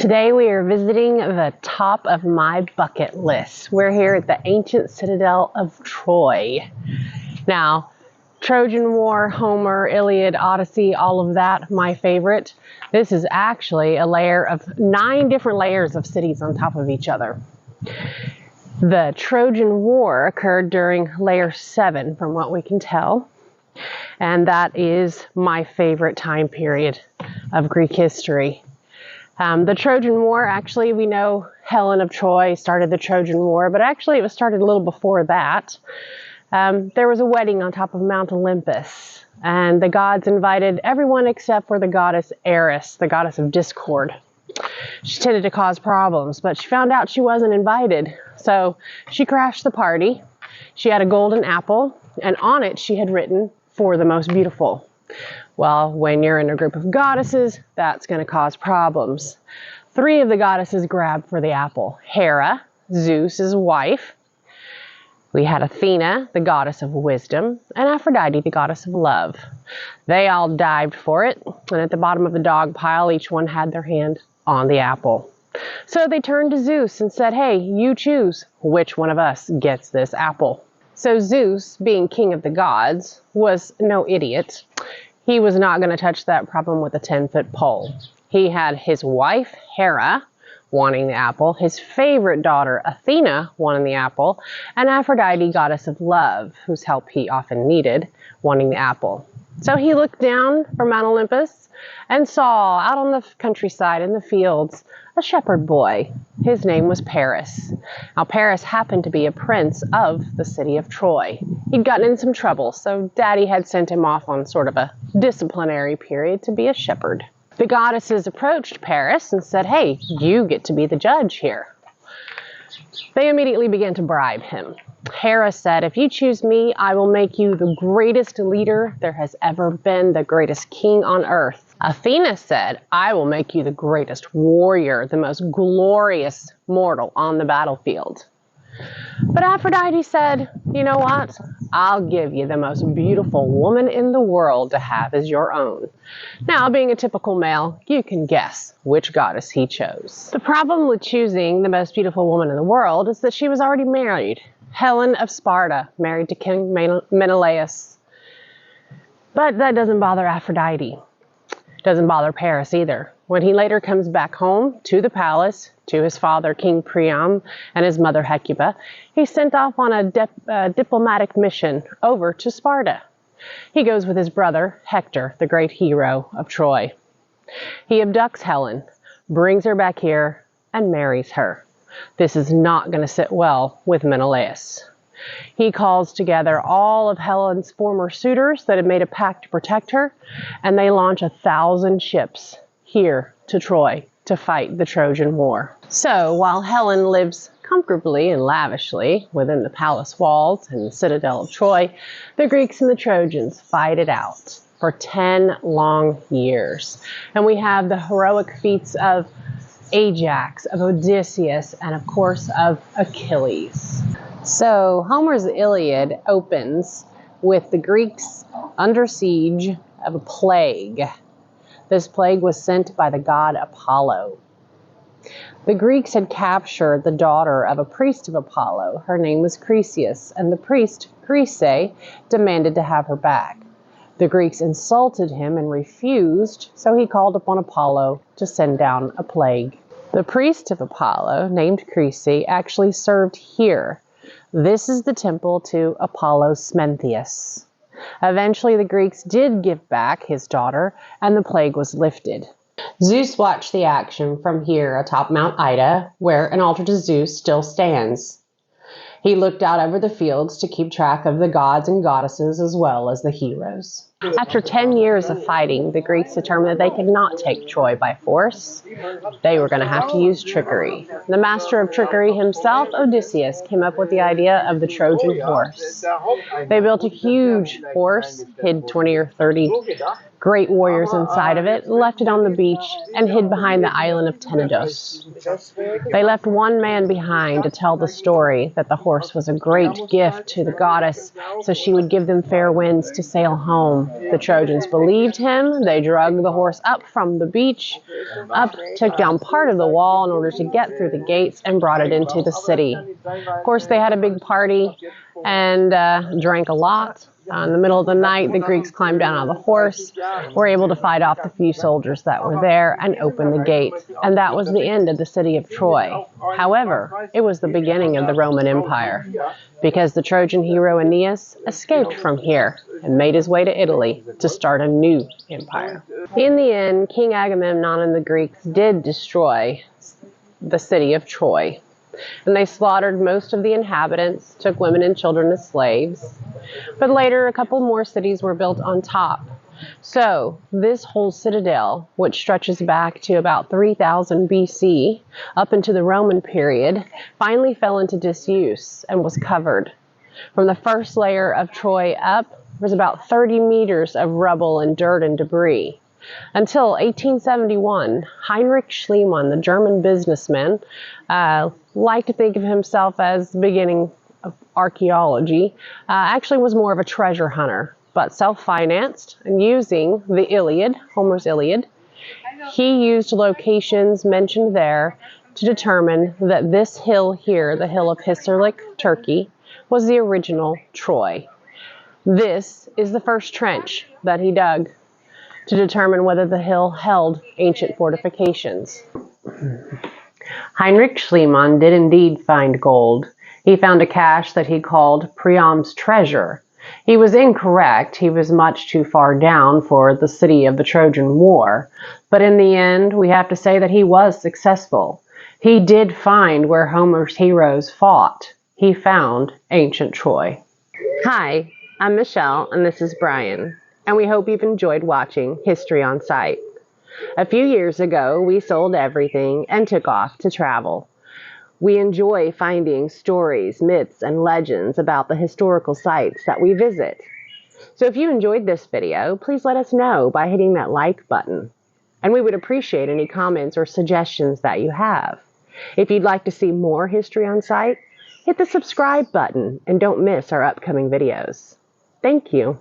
Today we are visiting the top of my bucket list. We're here at the ancient Citadel of Troy. Now, Trojan War, Homer, Iliad, Odyssey, all of that, my favorite. This is actually a layer of 9 different layers of cities on top of each other. The Trojan War occurred during layer 7, from what we can tell. And that is my favorite time period of Greek history. The Trojan War, actually, we know Helen of Troy started the Trojan War, but actually it was started a little before that. There was a wedding on top of Mount Olympus, and the gods invited everyone except for the goddess Eris, the goddess of discord. She tended to cause problems, but she found out she wasn't invited, so she crashed the party. She had a golden apple, and on it she had written, "For the most beautiful." Well, when you're in a group of goddesses, that's going to cause problems. 3 of the goddesses grabbed for the apple. Hera, Zeus's wife. We had Athena, the goddess of wisdom, and Aphrodite, the goddess of love. They all dived for it, and at the bottom of the dog pile, each one had their hand on the apple. So they turned to Zeus and said, "Hey, you choose which one of us gets this apple." So Zeus, being king of the gods, was no idiot. He was not going to touch that problem with a 10-foot pole. He had his wife, Hera, wanting the apple, his favorite daughter, Athena, wanting the apple, and Aphrodite, goddess of love, whose help he often needed, wanting the apple. So he looked down from Mount Olympus and saw out on the countryside in the fields a shepherd boy. His name was Paris. Now Paris happened to be a prince of the city of Troy. He'd gotten in some trouble, so Daddy had sent him off on sort of a disciplinary period to be a shepherd. The goddesses approached Paris and said, "Hey, you get to be the judge here." They immediately began to bribe him. Hera said, "If you choose me, I will make you the greatest leader there has ever been, the greatest king on earth." Athena said, "I will make you the greatest warrior, the most glorious mortal on the battlefield." But Aphrodite said, "You know what? I'll give you the most beautiful woman in the world to have as your own." Now, being a typical male, you can guess which goddess he chose. The problem with choosing the most beautiful woman in the world is that she was already married. Helen of Sparta, married to King Menelaus. But that doesn't bother Aphrodite. Doesn't bother Paris either. When he later comes back home to the palace, to his father, King Priam, and his mother, Hecuba, he's sent off on a diplomatic mission over to Sparta. He goes with his brother, Hector, the great hero of Troy. He abducts Helen, brings her back here, and marries her. This is not going to sit well with Menelaus. He calls together all of Helen's former suitors that had made a pact to protect her, and they launch 1,000 ships here to Troy to fight the Trojan War. So while Helen lives comfortably and lavishly within the palace walls and the Citadel of Troy, the Greeks and the Trojans fight it out for 10 long years. And we have the heroic feats of Ajax, of Odysseus, and of course of Achilles. So Homer's Iliad opens with the Greeks under siege of a plague. This plague was sent by the god Apollo. The Greeks had captured the daughter of a priest of Apollo. Her name was Chryseis, and the priest, Chryse, demanded to have her back. The Greeks insulted him and refused, so he called upon Apollo to send down a plague. The priest of Apollo, named Chryse, actually served here. This is the temple to Apollo Smentheus. Eventually, the Greeks did give back his daughter, and the plague was lifted. Zeus watched the action from here atop Mount Ida, where an altar to Zeus still stands. He looked out over the fields to keep track of the gods and goddesses as well as the heroes. After 10 years of fighting, the Greeks determined that they could not take Troy by force. They were going to have to use trickery. The master of trickery himself, Odysseus, came up with the idea of the Trojan Horse. They built a huge horse, hid 20 or 30 great warriors inside of it, left it on the beach and hid behind the island of Tenedos. They left one man behind to tell the story that the horse was a great gift to the goddess, so she would give them fair winds to sail home. The Trojans believed him. They drug the horse up from the beach, took down part of the wall in order to get through the gates, and brought it into the city. Of course, they had a big party and drank a lot. In the middle of the night, the Greeks climbed down out of the horse, were able to fight off the few soldiers that were there, and open the gate. And that was the end of the city of Troy. However, it was the beginning of the Roman Empire, because the Trojan hero Aeneas escaped from here and made his way to Italy to start a new empire. In the end, King Agamemnon and the Greeks did destroy the city of Troy. And they slaughtered most of the inhabitants, took women and children as slaves. But later, a couple more cities were built on top. So this whole citadel, which stretches back to about 3000 BC, up into the Roman period, finally fell into disuse and was covered. From the first layer of Troy up, was about 30 meters of rubble and dirt and debris. Until 1871, Heinrich Schliemann, the German businessman, liked to think of himself as the beginning of archaeology, actually was more of a treasure hunter, but self-financed and using the Iliad, Homer's Iliad. He used locations mentioned there to determine that this hill here, the hill of Hisarlik, Turkey, was the original Troy. This is the first trench that he dug to determine whether the hill held ancient fortifications. Heinrich Schliemann did indeed find gold. He found a cache that he called Priam's treasure. He was incorrect. He was much too far down for the city of the Trojan War. But in the end, we have to say that he was successful. He did find where Homer's heroes fought. He found ancient Troy. Hi, I'm Michelle, and this is Brian. And we hope you've enjoyed watching History on Site. A few years ago, we sold everything and took off to travel. We enjoy finding stories, myths, and legends about the historical sites that we visit. So if you enjoyed this video, please let us know by hitting that like button. And we would appreciate any comments or suggestions that you have. If you'd like to see more History on Site, hit the subscribe button and don't miss our upcoming videos. Thank you.